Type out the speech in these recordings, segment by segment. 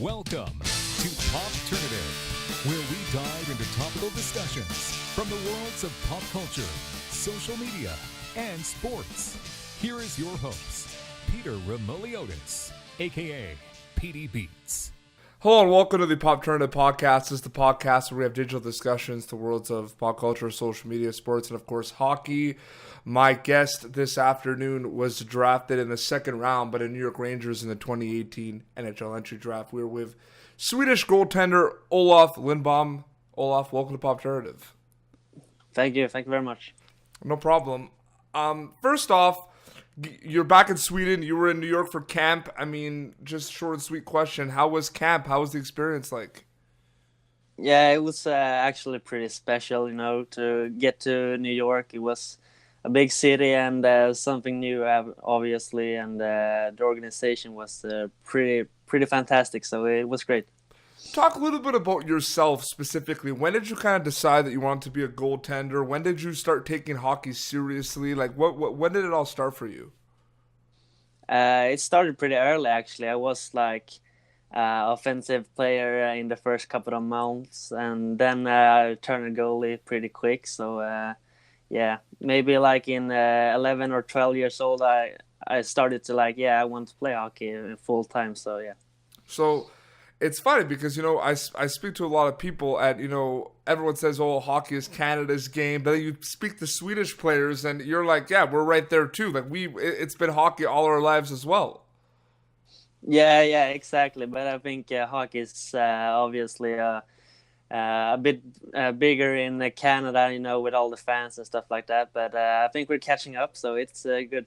Welcome to Popternative, where we dive into topical discussions from the worlds of pop culture, social media, and sports. Here is your host, Peter Remoliotis, a.k.a. PD Beats. Hello and welcome to the Popternative Podcast. This is the podcast where we have digital discussions to worlds of pop culture, social media, sports, and of course hockey. My guest this afternoon was drafted in the second round by the New York Rangers in the 2018 NHL Entry Draft. We're with Swedish goaltender Olof Lindbom. Olof, welcome to Popternative. Thank you very much. No problem. First off, you're back in Sweden. You were in New York for camp. I mean, just short and sweet question. How was camp? How was the experience like? Yeah, it was actually pretty special, to get to New York. It was a big city and something new, obviously, and the organization was pretty fantastic, so it was great. Talk a little bit about yourself specifically. When did you kind of decide that you wanted to be a goaltender? When did you start taking hockey seriously? Like, when did it all start for you? It started pretty early, actually. I was like offensive player in the first couple of months, and then I turned a goalie pretty quick. So, yeah, maybe like in 11 or 12 years old, I started to I want to play hockey full time. So, yeah. So it's funny because, I speak to a lot of people and, everyone says, oh, hockey is Canada's game. But then you speak to Swedish players and you're like, yeah, we're right there too. Like it's been hockey all our lives as well. Yeah, exactly. But I think hockey is obviously a bit bigger in Canada, with all the fans and stuff like that. But I think we're catching up, so it's good.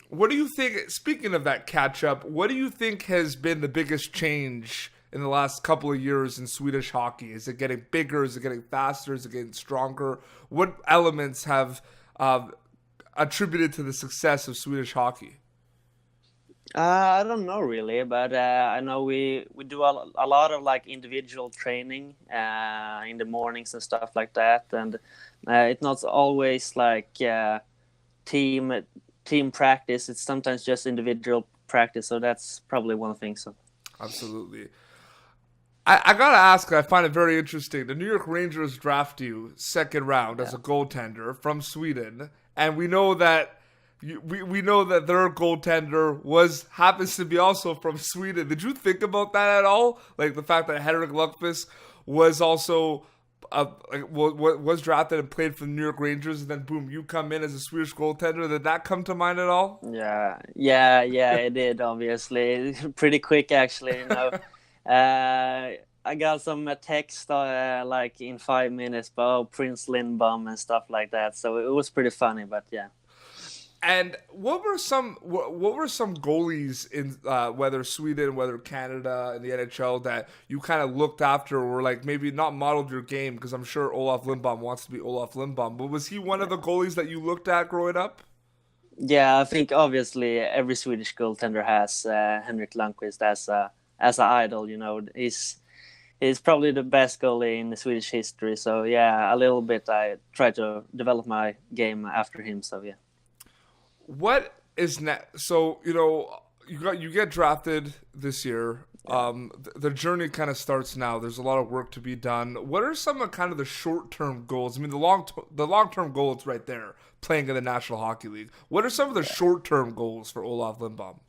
What do you think, speaking of that catch-up, what do you think has been the biggest change in the last couple of years in Swedish hockey? Is it getting bigger? Is it getting faster? Is it getting stronger? What elements have attributed to the success of Swedish hockey? I don't know really, but I know we do a lot of individual training in the mornings and stuff like that, and it's not always team practice. It's sometimes just individual practice, so that's probably one thing. So absolutely. I gotta ask, I find it very interesting. The New York Rangers draft you second round as a goaltender from Sweden, and we know that we know that their goaltender happens to be also from Sweden. Did you think about that at all? Like the fact that Henrik Lundqvist was also was drafted and played for the New York Rangers, and then boom, you come in as a Swedish goaltender. Did that come to mind at all? Yeah, it did. Obviously, pretty quick actually. I got some text in 5 minutes about Prince Lindbom and stuff like that. So it was pretty funny, but yeah. And what were some goalies in whether Sweden, whether Canada, and the NHL that you kind of looked after or maybe not modeled your game? Because I'm sure Olof Lindbom wants to be Olof Lindbom, but was he one of the goalies that you looked at growing up? Yeah, I think obviously every Swedish goaltender has Henrik Lundqvist as an idol. He's probably the best goalie in the Swedish history. So yeah, a little bit I try to develop my game after him. So yeah. What is next? So you get drafted this year. The journey kind of starts now. There's a lot of work to be done. What are some of kind of the short-term goals? I mean, the long-term goal is right there, playing in the National Hockey League. What are some of the short-term goals for Olof Lindbom?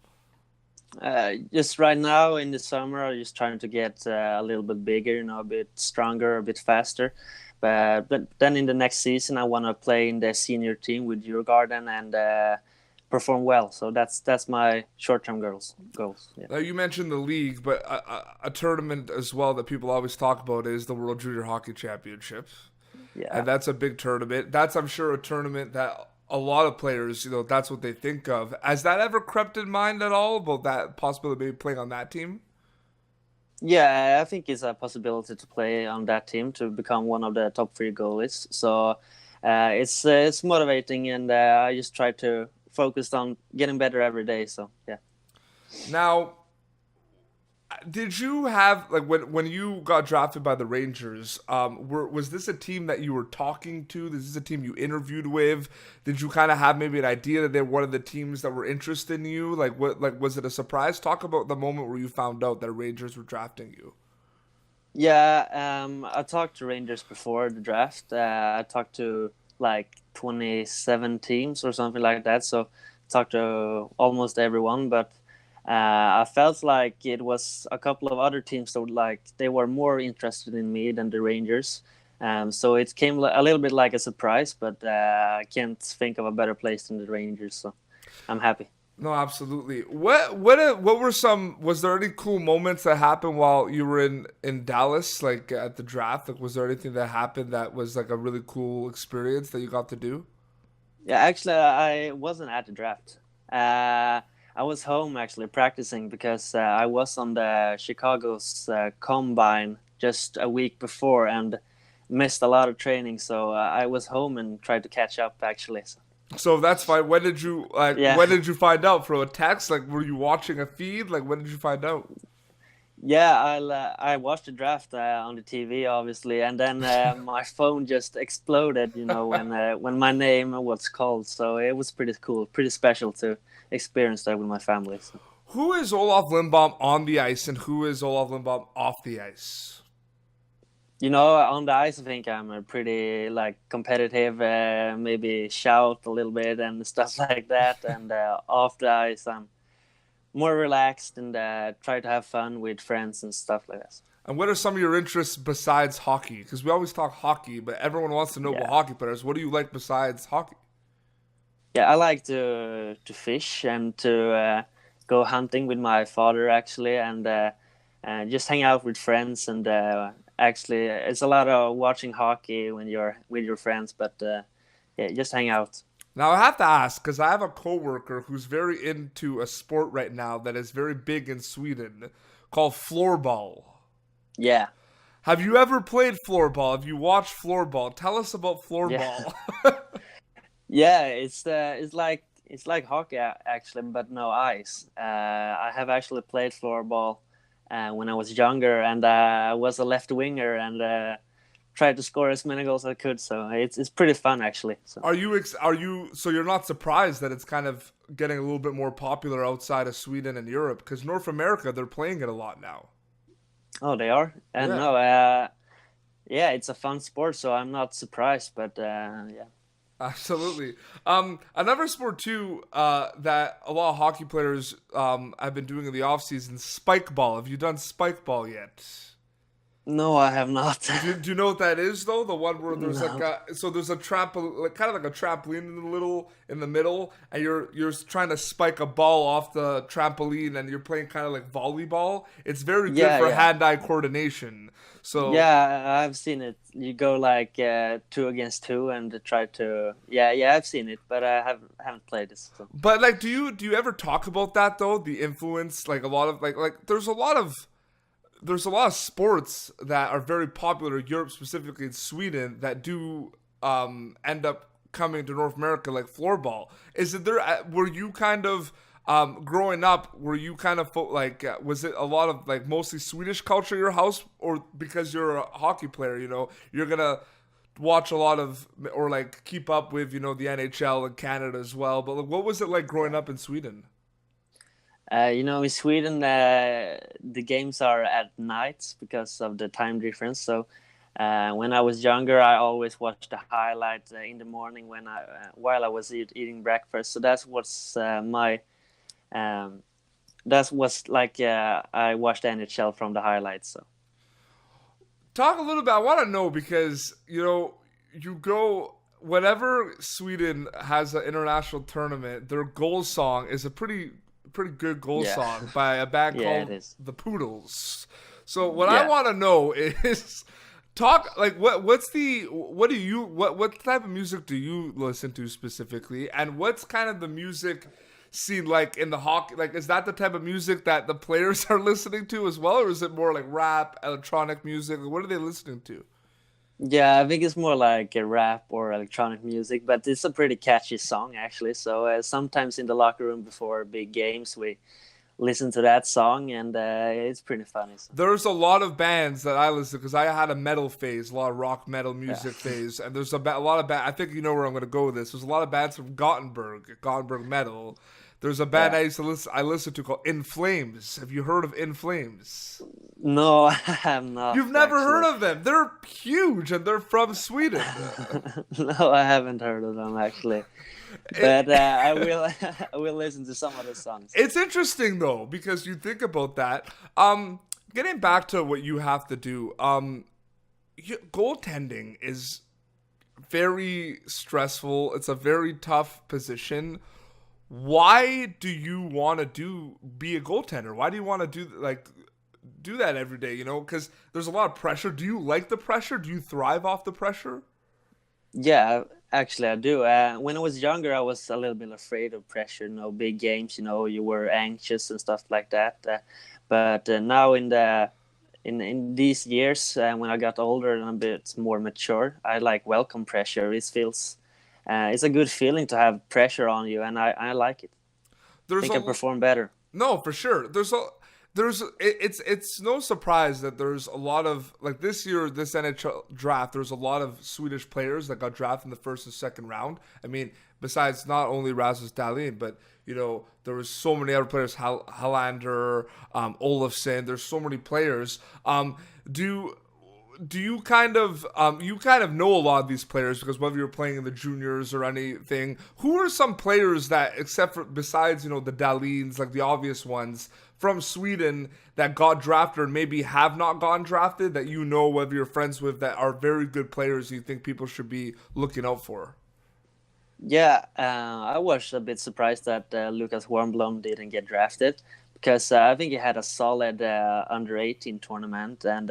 Just right now in the summer, I'm just trying to get a little bit bigger, a bit stronger, a bit faster. But then in the next season, I want to play in the senior team with Djurgården and perform well. So that's my short-term goals. Yeah. Now you mentioned the league, but a tournament as well that people always talk about is the World Junior Hockey Championship. Yeah, and that's a big tournament. That's, I'm sure, a tournament that a lot of players, that's what they think of. Has that ever crept in mind at all about that possibility of maybe playing on that team? Yeah, I think it's a possibility to play on that team to become one of the top 3 goalies. So it's motivating, and I just try to focus on getting better every day. So yeah. Now, Did you have like when you got drafted by the Rangers? Was this a team that you were talking to? Is this a team you interviewed with? Did you kind of have maybe an idea that they're one of the teams that were interested in you? Like what? Like was it a surprise? Talk about the moment where you found out that Rangers were drafting you. Yeah, I talked to Rangers before the draft. I talked to like 27 teams or something like that. So talked to almost everyone, but I felt like it was a couple of other teams that they were more interested in me than the Rangers. So it came a little bit like a surprise, but I can't think of a better place than the Rangers. So I'm happy. No, absolutely. What were some? Was there any cool moments that happened while you were in Dallas, like at the draft? Like, was there anything that happened that was like a really cool experience that you got to do? Yeah, actually, I wasn't at the draft. I was home actually practicing because I was on the Chicago's combine just a week before and missed a lot of training. So I was home and tried to catch up actually. So, So that's fine. When did you like? yeah. When did you find out? From a text? Like, were you watching a feed? Like, when did you find out? Yeah, I watched the draft on the TV, obviously, and then my phone just exploded. You know, when my name was called, so it was pretty cool, pretty special to experience that with my family. So. Who is Olof Lindbom on the ice, and who is Olof Lindbom off the ice? You know, on the ice, I think I'm a pretty competitive, maybe shout a little bit and stuff like that, and off the ice, I'm more relaxed and try to have fun with friends and stuff like that. And what are some of your interests besides hockey? Because we always talk hockey, but everyone wants to know about hockey players. What do you like besides hockey? Yeah, I like to fish and to go hunting with my father actually, and just hang out with friends. And actually, it's a lot of watching hockey when you're with your friends, but yeah, just hang out. Now I have to ask because I have a coworker who's very into a sport right now that is very big in Sweden called floorball. Yeah. Have you ever played floorball? Have you watched floorball? Tell us about floorball. Yeah. Yeah, it's like hockey actually, but no ice. I have actually played floorball when I was younger, and I was a left winger and tried to score as many goals as I could. So it's pretty fun actually. So. Are you so you're not surprised that it's kind of getting a little bit more popular outside of Sweden and Europe? Because North America, they're playing it a lot now. Oh, they are? And Yeah. no, yeah, it's a fun sport, so I'm not surprised. But yeah. Absolutely. Another sport too that a lot of hockey players have been doing in the off season, spike ball. Have you done spike ball yet? No, I have not. Do you know what that is though? The one where there's No. like there's a kind of like a trampoline in the middle, and you're trying to spike a ball off the trampoline, and you're playing kind of like volleyball. It's very good Yeah, for yeah. hand-eye coordination. So Yeah, I've seen it. You go like 2 against 2 and try to. Yeah, I've seen it, but I haven't played this. So. But like, do you ever talk about that though? The influence, like a lot of like there's a lot of sports that are very popular in Europe, specifically in Sweden, that do end up coming to North America, like floorball. Is it there? Were you kind of growing up? Were you kind of was it a lot of like mostly Swedish culture in your house, or because you're a hockey player, you're gonna watch a lot of or like keep up with the NHL and Canada as well? But like, what was it like growing up in Sweden? In Sweden, the games are at nights because of the time difference. So when I was younger, I always watched the highlights in the morning while I was eating breakfast. So that's what's that was like I watched the NHL from the highlights. So Talk a little bit. I want to know because you go whenever Sweden has an international tournament, their goal song is a pretty good goal song by a band called the Poodles. So what I want to know is talk like what type of music do you listen to specifically, and what's kind of the music scene like in the hockey? Like, is that the type of music that the players are listening to as well, or is it more like rap, electronic music? What are they listening to? yeah, I think it's more like a rap or electronic music, but it's a pretty catchy song actually. So sometimes in the locker room before big games, listen to that song, and it's pretty funny. So. There's a lot of bands that I listen to because I had a metal phase, a lot of rock metal music phase, and there's a lot of bands. I think you know where I'm going to go with this. There's a lot of bands from Gothenburg metal. There's a band I listen to called In Flames. Have you heard of In Flames? No, I have not. You've never heard of them? They're huge and they're from Sweden. No, I haven't heard of them actually. But I will I will listen to some of the songs. It's interesting though because you think about that. Getting back to what you have to do. Goaltending is very stressful. It's a very tough position. Why do you want to be a goaltender? Why do you want to do that every day? You know, because there's a lot of pressure. Do you like the pressure? Do you thrive off the pressure? Yeah, actually I do. When I was younger, I was a little bit afraid of pressure. You know, big games. You know, you were anxious and stuff like that. But now in these years, when I got older and a bit more mature, I welcome pressure. It feels. It's a good feeling to have pressure on you, and I like it. I think I perform better. No, for sure. It's no surprise that there's a lot of this year, this NHL draft. There's a lot of Swedish players that got drafted in the first and second round. I mean, besides not only Rasmus Dahlin, but you know there was so many other players, Hallander, Olofsson. There's so many players. Do you kind of know a lot of these players because whether you're playing in the juniors or anything, who are some players that besides the Dahlins, like the obvious ones from Sweden that got drafted or maybe have not gotten drafted that whether you're friends with that are very good players you think people should be looking out for? Yeah, I was a bit surprised that Lucas Wernbloom didn't get drafted because I think he had a solid under 18 tournament and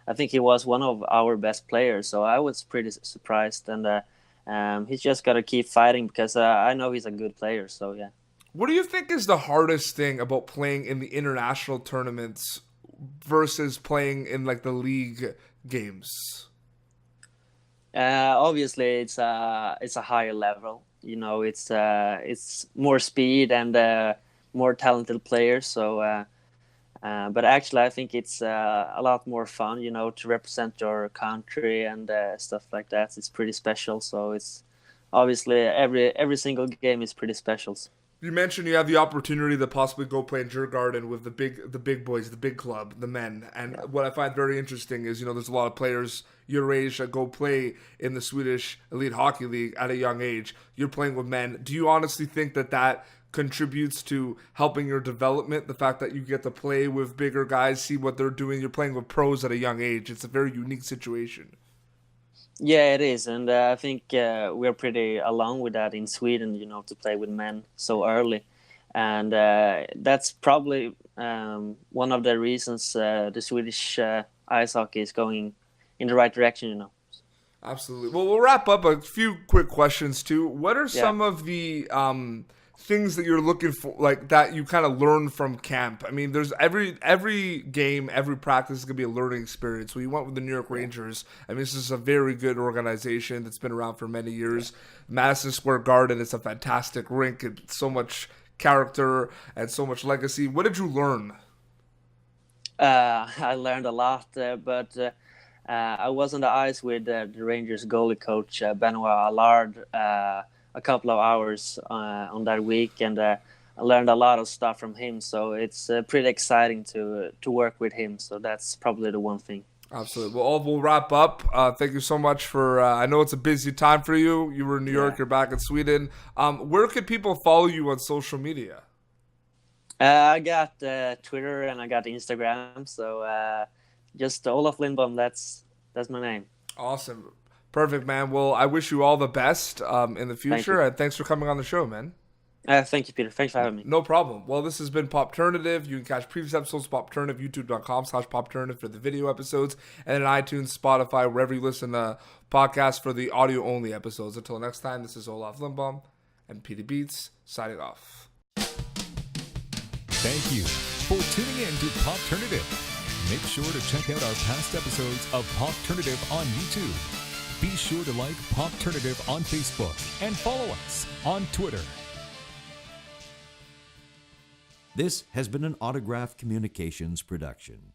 I think he was one of our best players, so I was pretty surprised. And he's just got to keep fighting because I know he's a good player. So yeah. What do you think is the hardest thing about playing in the international tournaments versus playing in the league games? Obviously, it's a higher level. You know, it's more speed and more talented players. So. But actually, I think it's a lot more fun, to represent your country and stuff like that. It's pretty special. So it's obviously every single game is pretty special. You mentioned you have the opportunity to possibly go play in Djurgården with the big boys, the big club, the men. And what I find very interesting is, there's a lot of players your age that go play in the Swedish Elite Hockey League at a young age. You're playing with men. Do you honestly think that contributes to helping your development, the fact that you get to play with bigger guys, see what they're doing? You're playing with pros at a young age. It's a very unique situation. Yeah, it is, and I think we're pretty along with that in Sweden, to play with men so early, and that's probably one of the reasons the Swedish ice hockey is going in the right direction, Absolutely. Well, we'll wrap up a few quick questions too. What are some of the things that you're looking for, that you kind of learn from camp? I mean, there's every game, every practice is going to be a learning experience. When you went with the New York Rangers, I mean, this is a very good organization that's been around for many years. Madison Square Garden is a fantastic rink. It's so much character and so much legacy. What did you learn? I learned a lot, but I was on the ice with the Rangers goalie coach, Benoit Allard, a couple of hours on that week, and I learned a lot of stuff from him. So it's pretty exciting to work with him. So that's probably the one thing. Absolutely. Well, we'll wrap up. Thank you so much for. I know it's a busy time for you. You were in New York. You're back in Sweden. Where could people follow you on social media? I got Twitter and I got Instagram. So just Olof Lindbom. That's my name. Awesome. Perfect, man. Well, I wish you all the best in the future, and thanks for coming on the show, man. Thank you, Peter. Thanks for having me. No problem. Well, this has been Popternative. You can catch previous episodes of Popternative, youtube.com/Popternative for the video episodes, and on iTunes, Spotify, wherever you listen to podcasts for the audio-only episodes. Until next time, this is Olof Lindbom and Peter Beats signing off. Thank you for tuning in to Popternative. Make sure to check out our past episodes of Popternative on YouTube. Be sure to like Popternative on Facebook and follow us on Twitter. This has been an Autograph Communications production.